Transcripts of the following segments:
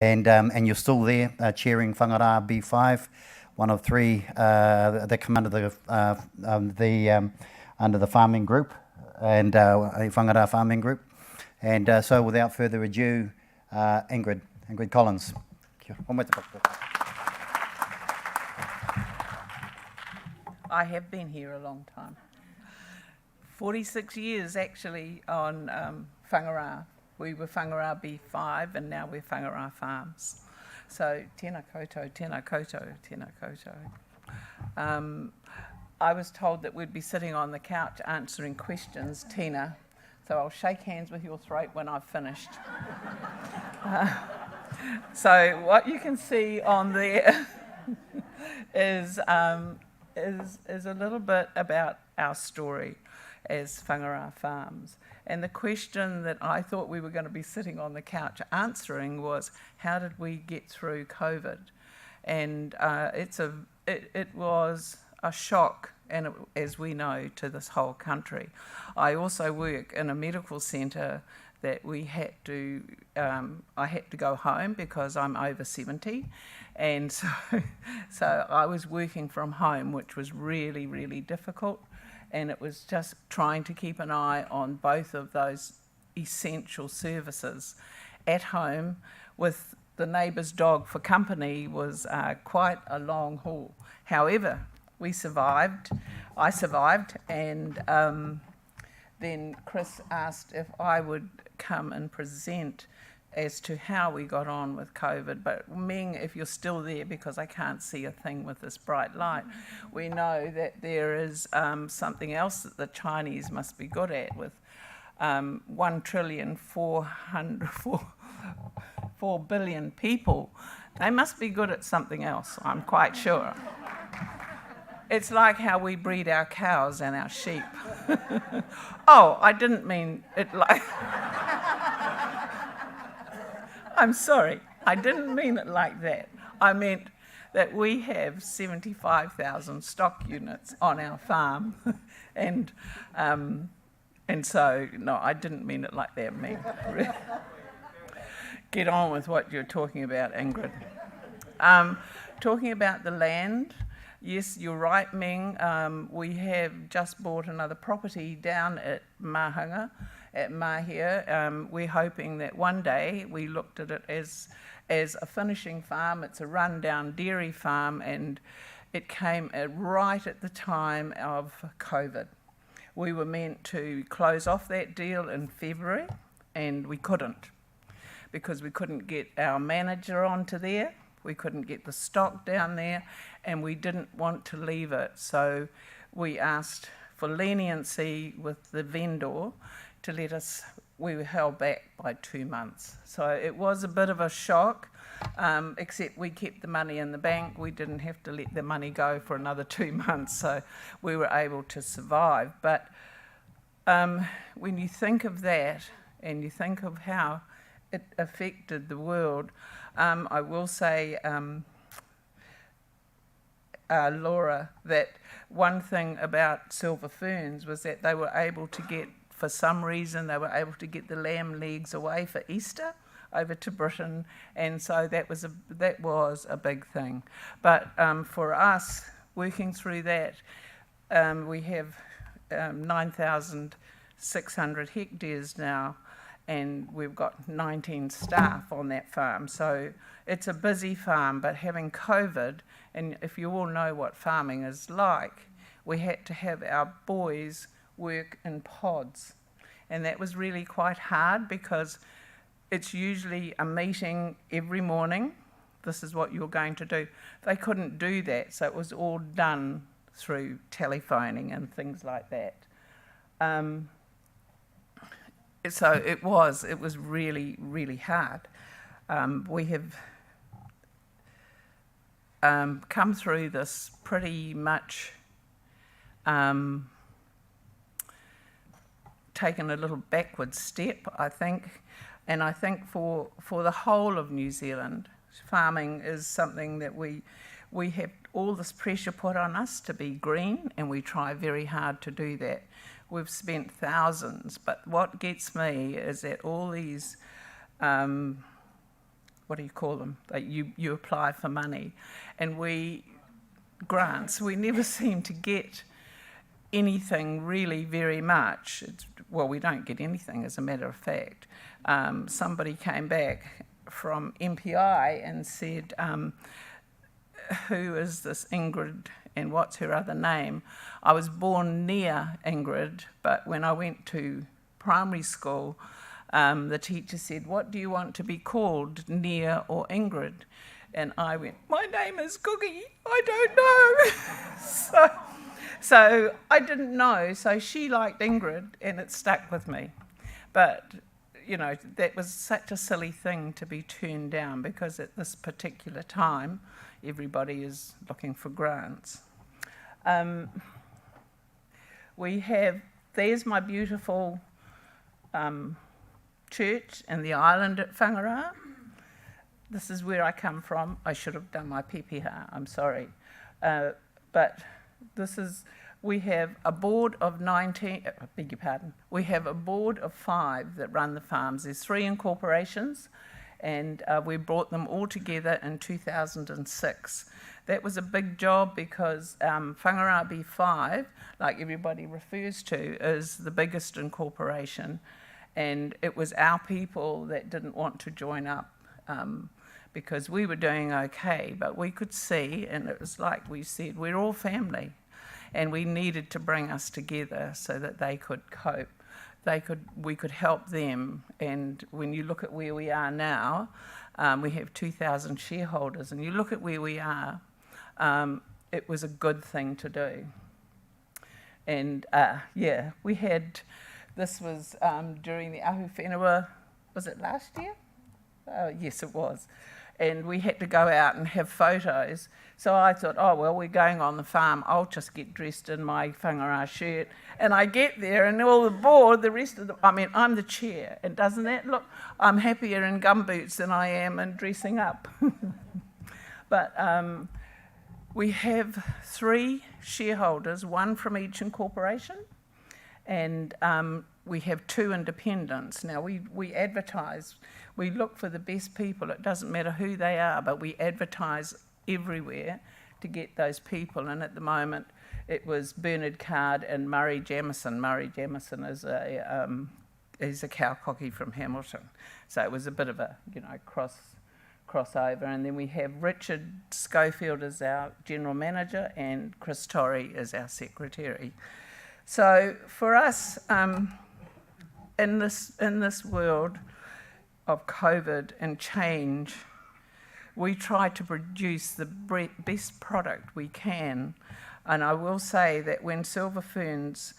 And you're still there chairing Whangara B5, one of three that come under the farming group and Whangara farming group. And so without further ado, Ingrid Collins. I have been here a long time. 46 years actually on Whangara. We were Whangara B5 and now we're Whangara Farms. So tēnā koutou, tēnā koutou, tēnā koutou. I was told that we'd be sitting on the couch answering questions, Tina, so I'll shake hands with your throat when I've finished. So what you can see on there is a little bit about our story as Whangara Farms. And the question that I thought we were going to be sitting on the couch answering was, how did we get through COVID? And it was a shock, and as we know, to this whole country. I also work in a medical centre that we had to, I had to go home because I'm over 70. And so I was working from home, which was really, really difficult. And it was just trying to keep an eye on both of those essential services. At home, with the neighbour's dog for company, was quite a long haul. However, we survived. I survived, and then Chris asked if I would come and present as to how we got on with COVID. But Ming, if you're still there, because I can't see a thing with this bright light, we know that there is something else that the Chinese must be good at with 4 billion people. They must be good at something else, I'm quite sure. It's like how we breed our cows and our sheep. Oh, I didn't mean it like... I'm sorry, I didn't mean it like that. I meant that we have 75,000 stock units on our farm. and so, no, I didn't mean it like that, Ming. Get on with what you're talking about, Ingrid. Talking about the land, yes, you're right, Ming. We have just bought another property down at Mahanga, at Mahia. We're hoping that one day, we looked at it as a finishing farm. It's a rundown dairy farm, and it came right at the time of COVID. We were meant to close off that deal in February, and we couldn't, because we couldn't get our manager onto there, we couldn't get the stock down there, and we didn't want to leave it. So we asked for leniency with the vendor to let us, we were held back by 2 months. So it was a bit of a shock, except we kept the money in the bank. We didn't have to let the money go for another 2 months, so we were able to survive. But when you think of that, and you think of how it affected the world, I will say, Laura, that one thing about Silver Ferns was that they were able to get, for some reason, they were able to get the lamb legs away for Easter over to Britain, and so that was a big thing. But for us, working through that, we have 9,600 hectares now, and we've got 19 staff on that farm. So it's a busy farm, but having COVID, and if you all know what farming is like, we had to have our boys work in pods. And that was really quite hard, because it's usually a meeting every morning. This is what you're going to do. They couldn't do that, so it was all done through telephoning and things like that. So it was really, really hard. We have come through this pretty much taken a little backward step, I think. And I think for the whole of New Zealand, farming is something that we have all this pressure put on us to be green, and we try very hard to do that. We've spent thousands, but what gets me is that all these what do you call them? Like you apply for money, and grants. We never seem to get anything really very much. Well, we don't get anything, as a matter of fact. Somebody came back from MPI and said, who is this Ingrid and what's her other name? I was born near Ingrid, but when I went to primary school, the teacher said, what do you want to be called, Nia or Ingrid? And I went, my name is Cookie, I don't know. So I didn't know, so she liked Ingrid and it stuck with me. But, you know, that was such a silly thing to be turned down, because at this particular time, everybody is looking for grants. There's my beautiful church in the island at Whangara. This is where I come from. I should have done my pepeha, I'm sorry. But we have a board of 19, beg your pardon, we have a board of 5 that run the farms. There's 3 incorporations, and we brought them all together in 2006. That was a big job because Whangara 5, like everybody refers to, is the biggest incorporation, and it was our people that didn't want to join up because we were doing okay, but we could see, and it was like we said, we're all family, and we needed to bring us together so that they could cope. We could help them, and when you look at where we are now, we have 2,000 shareholders, and you look at where we are, it was a good thing to do. And this was during the Ahu Whenua, was it last year? Oh, yes, it was. And we had to go out and have photos. So I thought, oh, well, we're going on the farm. I'll just get dressed in my Whangara shirt. And I get there, and all the board, the rest of them, I mean, I'm the chair. And doesn't that look, I'm happier in gumboots than I am in dressing up. But we have 3 shareholders, 1 from each incorporation. And we have 2 independents. Now, we advertise. We look for the best people. It doesn't matter who they are, but we advertise everywhere to get those people. And at the moment, it was Bernard Card and Murray Jamieson. Murray Jamieson is a cow cocky from Hamilton. So it was a bit of a, crossover. And then we have Richard Schofield as our general manager and Chris Torrey as our secretary. So for us, in this world of COVID and change, we try to produce the best product we can. And I will say that when Silver Ferns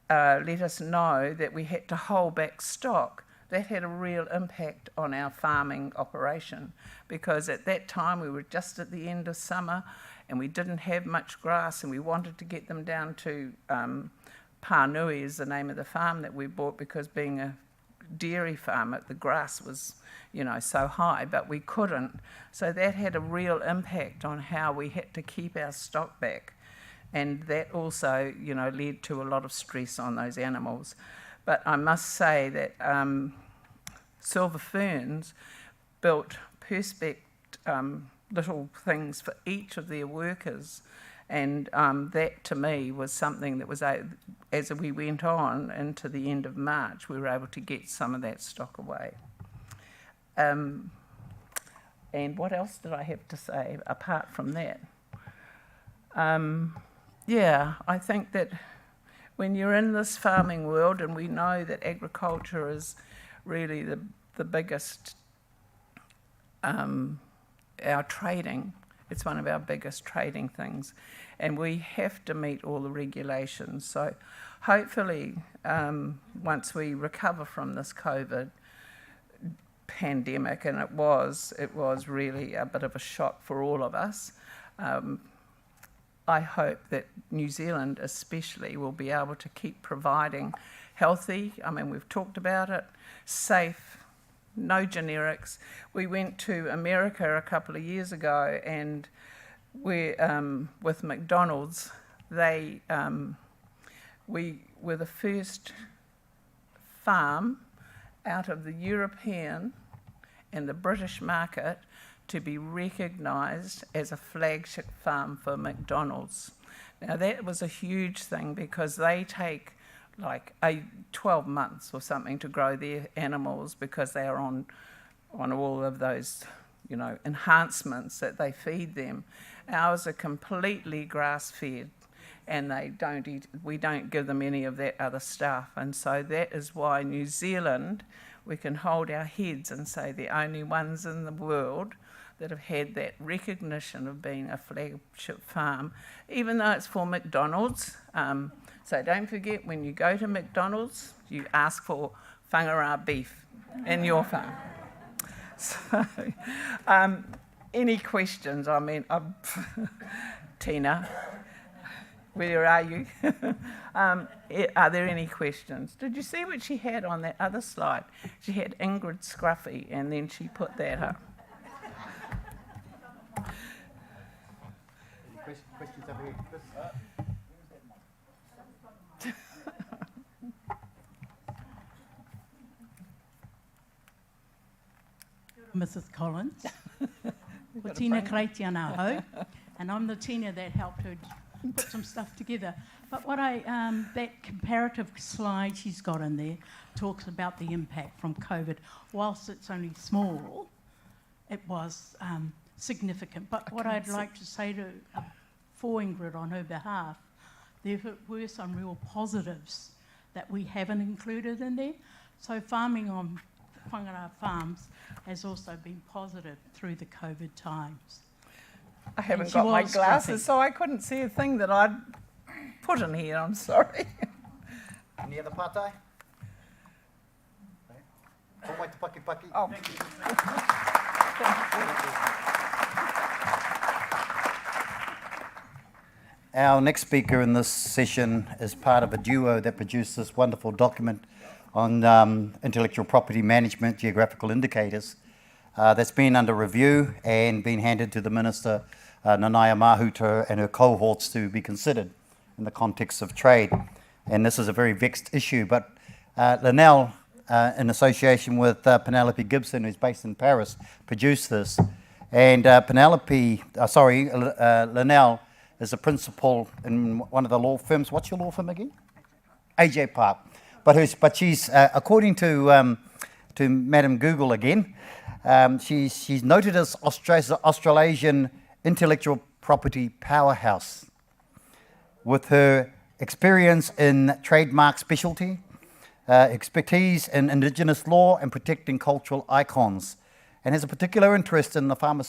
let us know that we had to hold back stock, that had a real impact on our farming operation, because at that time we were just at the end of summer and we didn't have much grass, and we wanted to get them down to Pānui is the name of the farm that we bought, because being a dairy farm, the grass was, so high, but we couldn't. So that had a real impact on how we had to keep our stock back. And that also, led to a lot of stress on those animals. But I must say that Silver Ferns built perspex little things for each of their workers. And that, to me, was something that was, as we went on into the end of March, we were able to get some of that stock away. And what else did I have to say apart from that? I think that when you're in this farming world, and we know that agriculture is really the biggest, our trading, it's one of our biggest trading things, and we have to meet all the regulations. So hopefully, once we recover from this COVID pandemic, and it was really a bit of a shock for all of us, I hope that New Zealand especially will be able to keep providing healthy, we've talked about it, safe, no generics. We went to America a couple of years ago, and with McDonald's, we were the first farm out of the European in the British market to be recognised as a flagship farm for McDonald's. Now that was a huge thing because they take like 12 months or something to grow their animals because they are on all of those, you know, enhancements that they feed them. Ours are completely grass-fed, and we don't give them any of that other stuff. And so that is why New Zealand, we can hold our heads and say the only ones in the world that have had that recognition of being a flagship farm, even though it's for McDonald's. So don't forget, when you go to McDonald's, you ask for Whangara beef in your farm. So, any questions? I mean, Tina, where are you? Are there any questions? Did you see what she had on that other slide? She had Ingrid Scruffy, and then she put that up. Questions over here, Chris? Mrs. Collins. Ko Tina Kreiti ana hau, and I'm the Tina that helped her put some stuff together. But what that comparative slide she's got in there talks about the impact from COVID. Whilst it's only small, it was significant. But what I'd like to say to for Ingrid on her behalf, there were some real positives that we haven't included in there. So farming on Whangara farms has also been positive through the COVID times. I haven't got my glasses, so I couldn't see a thing that I'd put in here. I'm sorry. Any other pātai? Komai te paki. Oh. Thank you. Our next speaker in this session is part of a duo that produced this wonderful document on intellectual property management, geographical indicators, that's been under review and been handed to the Minister, Nanaia Mahuta, and her cohorts to be considered in the context of trade. And this is a very vexed issue, but Linnell, in association with Penelope Gibson, who's based in Paris, produced this. And Linnell is a principal in one of the law firms. What's your law firm again? AJ Park. But she's, according to Madam Google again, she's noted as Australasian intellectual property powerhouse with her experience in trademark specialty, expertise in Indigenous law and protecting cultural icons, and has a particular interest in the pharmaceutical